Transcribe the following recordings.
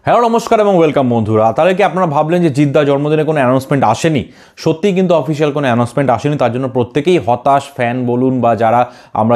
Hello নমস্কার এবং welcome বন্ধুরা। তাহলে কি আপনারা ভাবলেন যে জিদ্দা জন্মদিনে কোনো অ্যানাউন্সমেন্ট আসেনি? সত্যিই কিন্তু অফিসিয়াল কোনো অ্যানাউন্সমেন্ট আসেনি। তার জন্য প্রত্যেকেই হতাশ, ফ্যান বলুন বা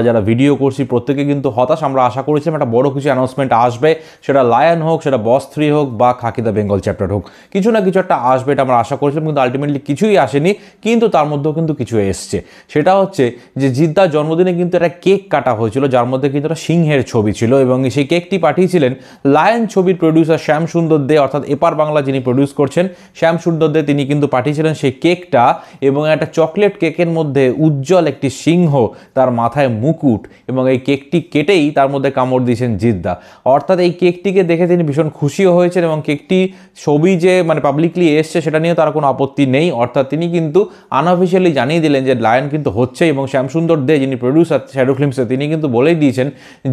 যারা ভিডিও করছি প্রত্যেকে কিন্তু হতাশ। আমরা আশা করেছিলাম একটা বড় কিছু অ্যানাউন্সমেন্ট আসবে, সেটা লায়ন হোক, সেটা বস 3 হোক বা খাকি দ্য বেঙ্গল চ্যাপ্টার হোক, কিছু না কিছু একটা আসবে, এটা আমরা আশা করেছিলাম। কিন্তু আলটিমেটলি কিছুই আসেনি। কিন্তু তার মধ্যেও কিন্তু কিছু এসছে। সেটা হচ্ছে যে জিদ্দার জন্মদিনে কিন্তু একটা কেক কাটা হয়েছিল, যার মধ্যে কিন্তু একটা সিংহের ছবি ছিল এবং সেই কেকটি পাঠিয়েছিলেন লায়ন ছবির প্রডিউসার শ্যাম সুন্দর দে, অর্থাৎ এপার বাংলা যিনি প্রডিউস করছেন শ্যাম সুন্দর দে, তিনি কিন্তু পাঠিয়েছিলেন সেই কেকটা। এবং একটা চকলেট কেকের মধ্যে উজ্জ্বল একটি সিংহ, তার মাথায় মুকুট, এবং এই কেকটি কেটেই তার মধ্যে কামড় দিয়েছেন জিদ্দা। অর্থাৎ এই কেকটিকে দেখে তিনি ভীষণ খুশিও হয়েছেন এবং কেকটি ছবি যে পাবলিকলি এসছে সেটা নিয়ে তার কোনো আপত্তি নেই। অর্থাৎ তিনি কিন্তু আনঅফিসিয়ালি জানিয়ে দিলেন যে লায়ন কিন্তু হচ্ছে। এবং শ্যাম সুন্দর দে যিনি প্রডিউসার শ্যাডো ফিল্মসে, তিনি কিন্তু বলেই দিয়েছেন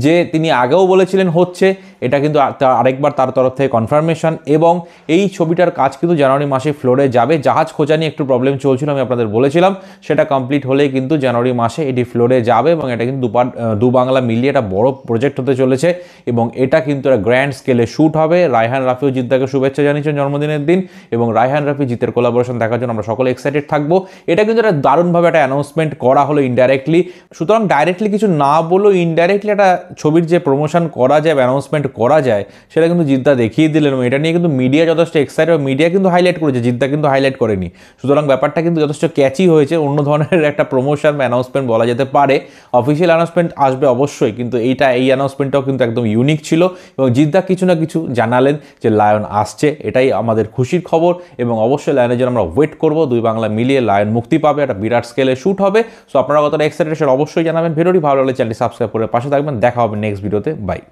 যে তিনি আগেও বলেছিলেন হচ্ছে, এটা কিন্তু আরেকবার তার তরফ থেকে কনফার্মেশন। এবং এই ছবিটার কাজ কিন্তু জানুয়ারি মাসে ফ্লোরে যাবে। জাহাজ খোঁজা নিয়ে একটু প্রবলেম চলছিল, আমি আপনাদের বলেছিলাম, সেটা কমপ্লিট হলেই কিন্তু জানুয়ারি মাসে এটি ফ্লোরে যাবে। এবং এটা কিন্তু দু বাংলা মিলিয়ে একটা বড় প্রজেক্ট হতে চলেছে এবং এটা কিন্তু একটা গ্র্যান্ড স্কেলে শ্যুট হবে। রায়হান রাফিও জিদ্দাকে শুভেচ্ছা জানিয়েছেন জন্মদিনের দিন, এবং রায়হান রাফি জিতের কোলাবোরেশন দেখার জন্য আমরা সকলে এক্সাইটেড থাকবো। এটা কিন্তু একটা দারুণভাবে একটা অ্যানাউন্সমেন্ট করা হলো ইনডাইরেক্টলি। সুতরাং ডাইরেক্টলি কিছু না বলেও ইনডাইরেক্টলি একটা ছবির যে প্রমোশন করা যায়, অ্যানাউন্সমেন্ট করা যায়, সেটা কিন্তু জিদ্দা দেখিয়ে দিলেন। এবং এটা নিয়ে কিন্তু মিডিয়া যথেষ্ট এক্সাইটেড, মিডিয়া কিন্তু হাইলাইট করেছে, জিদ্দা কিন্তু হাইলাইট করেনি। সুতরাং ব্যাপারটা কিন্তু যথেষ্ট ক্যাচি হয়েছে, অন্য ধরনের একটা প্রমোশন বা অ্যানাউন্সমেন্ট বলা যেতে পারে। অফিসিয়াল অ্যানাউন্সমেন্ট আসবে অবশ্যই, কিন্তু এই অ্যানাউন্সমেন্টটাও কিন্তু একদম ইউনিক ছিল। এবং জিদ্দা কিছু না কিছু জানালেন যে লায়ন আসছে, এটাই আমাদের খুশির খবর। এবং অবশ্যই লায়নের জন্য আমরা ওয়েট করবো। দুই বাংলা মিলিয়ে লায়ন মুক্তি পাবে, একটা বিরাট স্কেলে শ্যুট হবে। সো আপনারা কতটা এক্সাইটেড সেটা অবশ্যই জানাবেন। ভিডিওটি ভালো লাগলে চ্যানেলটি সাবস্ক্রাইব করে পাশে থাকবেন। দেখা হবে নেক্সট ভিডিওতে। বাই।